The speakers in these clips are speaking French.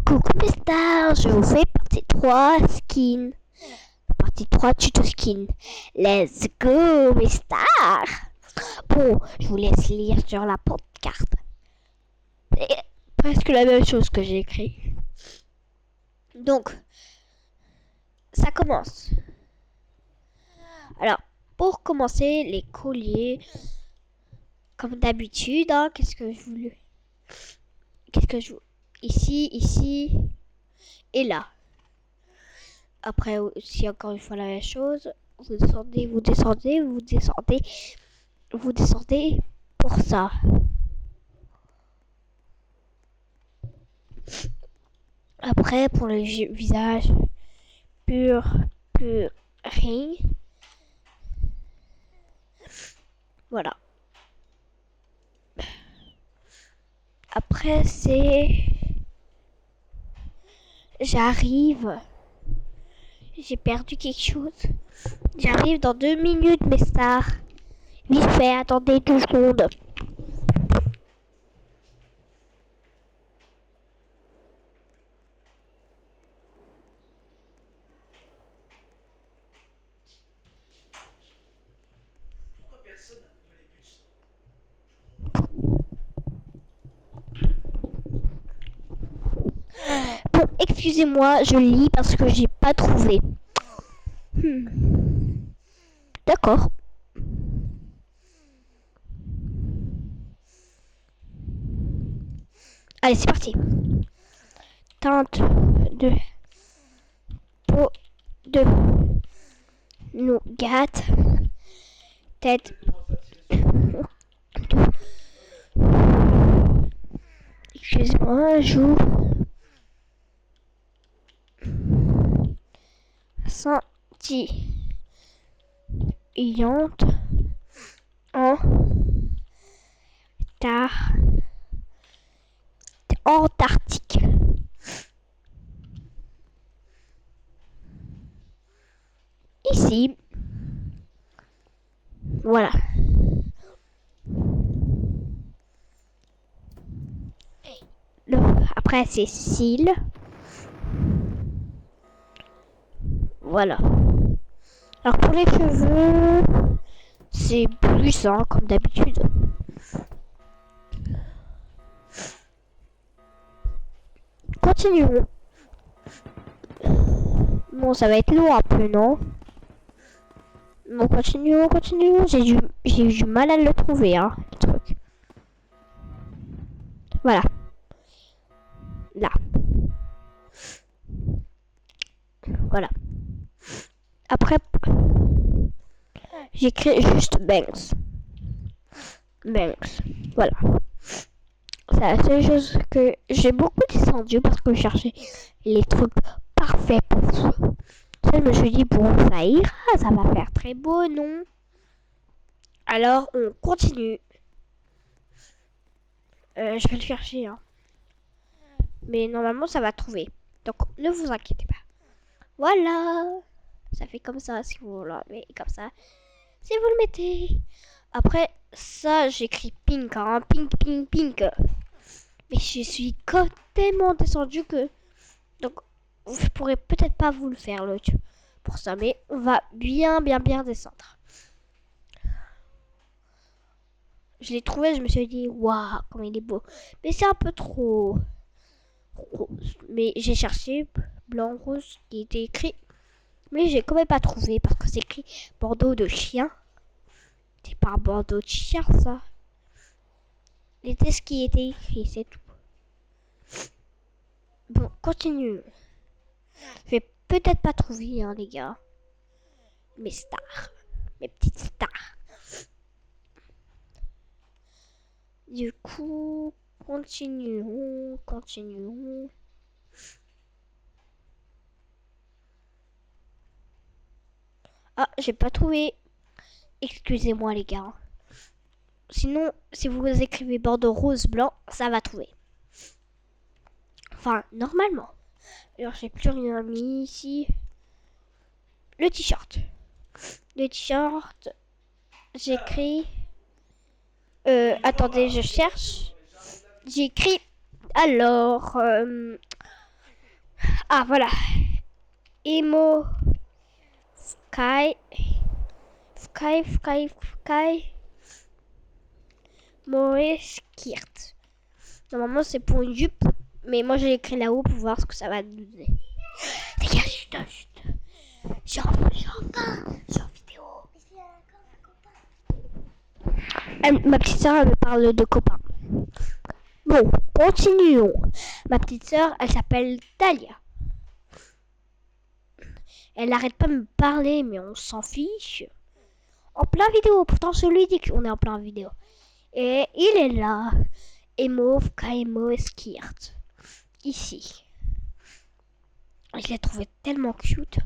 Coucou mes stars, je vous fais partie 3 skin. Partie 3 tuto skin. Let's go mes stars. Bon, je vous laisse lire sur la carte. C'est presque la même chose que j'ai écrit. Donc, ça commence. Alors, pour commencer, les colliers, comme d'habitude, hein, qu'est-ce que je voulais ici et là. Après aussi encore une fois la même chose. Vous descendez pour ça. Après pour le visage purring. Voilà. Après c'est j'arrive. J'ai perdu quelque chose. J'arrive dans 2 minutes mes stars. Vite fait, attendez 2 secondes. Bon, excusez-moi, je lis parce que j'ai pas trouvé. D'accord. Allez, c'est parti. Teinte de peau de nougat. Tête de... Excusez-moi, joue. Scintillante en Antarctique. Ici. Voilà. Après, c'est cils. Voilà. Alors, pour les cheveux, c'est plus, hein, comme d'habitude. Continuons. Bon, ça va être long un peu, non? Bon, continuons. J'ai eu du mal à le trouver, hein, le truc. Voilà. Là. Voilà. Après, j'écris juste Banks. Voilà. C'est la seule chose que j'ai beaucoup descendu parce que je cherchais les trucs parfaits pour vous. Je me suis dit, bon, ça ira, ça va faire très beau, non? Alors, on continue. Je vais le chercher, hein. Mais normalement, ça va trouver. Donc, ne vous inquiétez pas. Voilà. Ça fait comme ça, si vous l'avez comme ça. Si vous le mettez. Après, ça, j'écris pink, hein. Pink. Mais je suis tellement descendu que... Donc, je pourrais peut-être pas vous le faire, le pour ça. Mais on va bien descendre. Je l'ai trouvé, je me suis dit, waouh, comme il est beau. Mais c'est un peu trop rose. Mais j'ai cherché blanc, rose, qui était écrit. Mais j'ai quand même pas trouvé parce que c'est écrit Bordeaux de chien. C'est pas un Bordeaux de chien, ça. C'était ce qui était écrit, c'est tout. Bon, continue. Je vais peut-être pas trouver, hein, les gars. Mes stars. Mes petites stars. Du coup, continuons. Ah, j'ai pas trouvé. Excusez-moi, les gars. Sinon, si vous écrivez Bordeaux rose blanc, ça va trouver. Enfin, normalement. Alors, j'ai plus rien mis ici. Le t-shirt. J'écris... attendez, je cherche. J'écris... Alors... Ah, voilà. Emo. Sky. Sky. Maurice Kirt. Normalement, c'est pour une jupe. Mais moi, j'ai écrit là-haut pour voir ce que ça va nous donner. Dégage, chut. J'ai en vidéo. Ma petite soeur, elle me parle de copains. Bon, continuons. Ma petite soeur, elle s'appelle Talia. Elle n'arrête pas de me parler, mais on s'en fiche. En plein vidéo, pourtant celui dit qu'on est en plein vidéo. Et il est là. Emo, Kaimo et Skirt. Ici. Je l'ai trouvé tellement cute.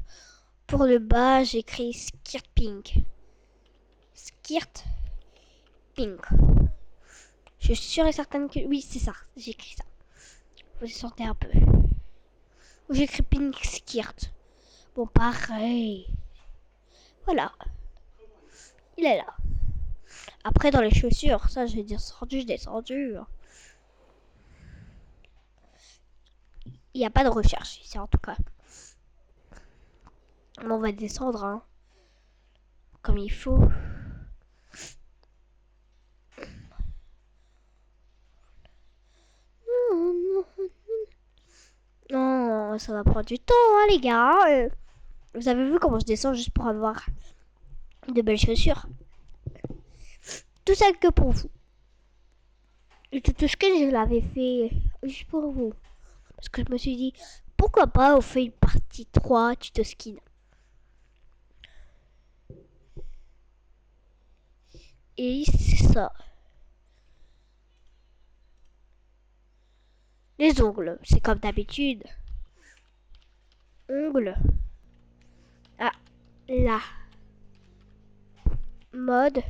Pour le bas, j'ai écrit Skirt Pink. Skirt Pink. Je suis sûre et certaine que... Oui, c'est ça. J'ai écrit ça. Vous sentez un peu. J'ai écrit Pink Skirt. Bon, pareil. Voilà. Il est là. Après, dans les chaussures, ça, je vais descendu. Il n'y a pas de recherche ici, en tout cas. On va descendre, hein. Comme il faut. Non, ça va prendre du temps, hein, les gars. Vous avez vu comment je descends juste pour avoir de belles chaussures. Tout ça que pour vous. Et tout ce que je l'avais fait juste pour vous. Parce que je me suis dit, pourquoi pas on fait une partie 3 tuto skin. Et c'est ça. Les ongles, c'est comme d'habitude. Ongles. Ah, là. Mode.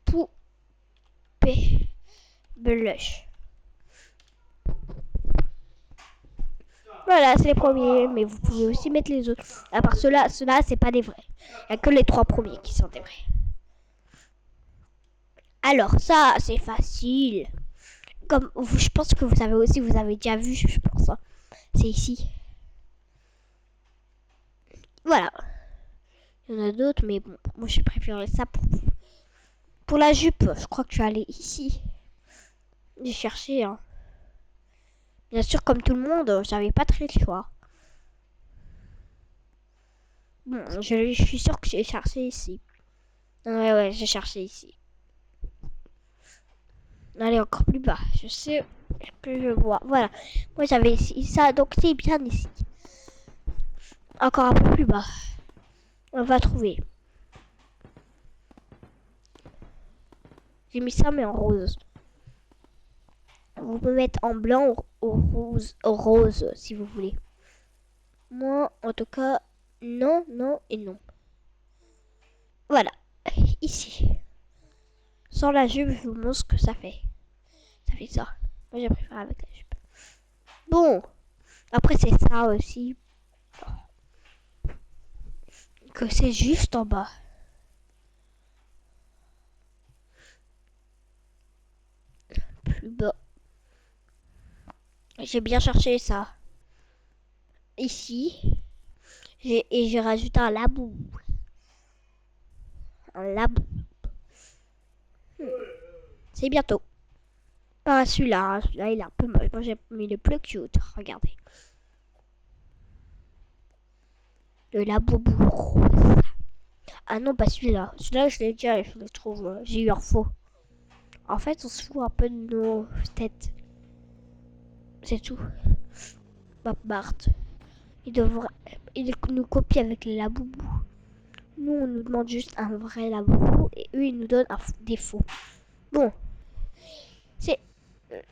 Poupée. Blush. Voilà, c'est les premiers, mais vous pouvez aussi mettre les autres. À part ceux-là, c'est pas des vrais. Il n'y a que les 3 premiers qui sont des vrais. Alors ça, c'est facile. Comme je pense que vous avez déjà vu, je pense. Hein. C'est ici. Voilà. Il y en a d'autres, mais bon, moi je préférerais ça pour vous. Pour la jupe, je crois que je vais aller ici. J'ai cherché, hein. Bien sûr, comme tout le monde, j'avais pas très le choix. Bon, je suis sûre que j'ai cherché ici. Ouais, j'ai cherché ici. Allez, encore plus bas. Je sais que je vois. Voilà. Moi, j'avais ici ça, donc c'est bien ici. Encore un peu plus bas. On va trouver. J'ai mis ça, mais en rose. Vous pouvez mettre en blanc ou rose, si vous voulez. Moi, en tout cas, non, non et non. Voilà. Ici. Sans la jupe, je vous montre ce que ça fait. Ça fait ça. Moi, j'ai préféré avec la jupe. Bon. Après, c'est ça aussi. Que c'est juste en bas. Plus bas. J'ai bien cherché ça. Ici. Et j'ai rajouté un labou. Un labou. C'est bientôt. Ah, celui-là, il est un peu moche. Moi, j'ai mis le plus cute. Regardez. Le laboubou rose. Ah non, pas celui-là. Celui-là, je l'ai déjà, je le trouve. J'ai eu un faux. En fait, on se fout un peu de nos têtes. C'est tout. Bob Bart. Il nous copie avec les laboubous. Nous, on nous demande juste un vrai laboubou et eux, ils nous donnent des faux. Bon.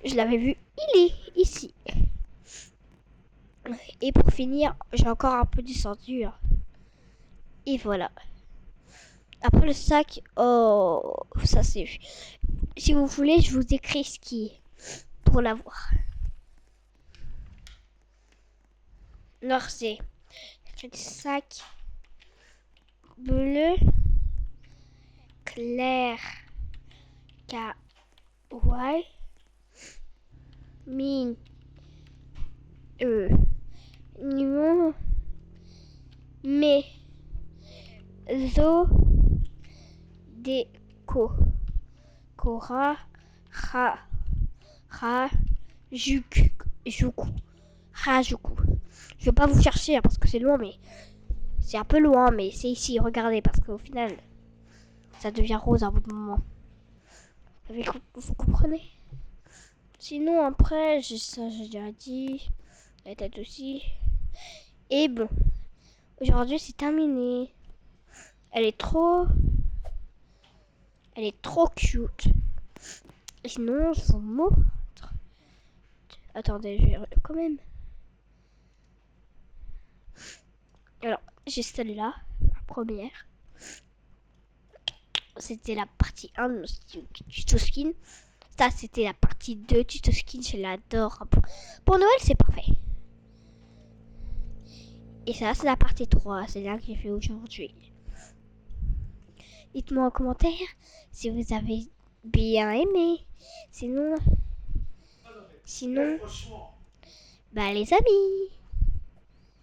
Je l'avais vu. Il est ici. Et pour finir, j'ai encore un peu descendu. Et voilà. Après le sac, oh, ça c'est... Si vous voulez, je vous écris ce qui est pour l'avoir. Alors c'est sac bleu clair kawaii mine Zo. Déco. Cora. Ra. Ra. Juku. Juku. Rajuku. Je vais pas vous chercher hein, parce que c'est loin, mais c'est un peu loin, mais c'est ici. Regardez, parce qu'au final, ça devient rose à bout de moment. Vous comprenez? Sinon, après, ça, j'ai déjà dit. La tête aussi. Et bon, aujourd'hui, c'est terminé. Elle est trop cute. Et sinon, je vous montre. Attendez, je vais quand même. Alors, j'ai celle-là, la première. C'était la partie 1 de tuto skin. Ça, c'était la partie 2 tuto skin. Je l'adore. Pour Noël, c'est parfait. Et ça, c'est la partie 3. C'est là que j'ai fait aujourd'hui. Dites-moi en commentaire si vous avez bien aimé. Sinon, bah les amis.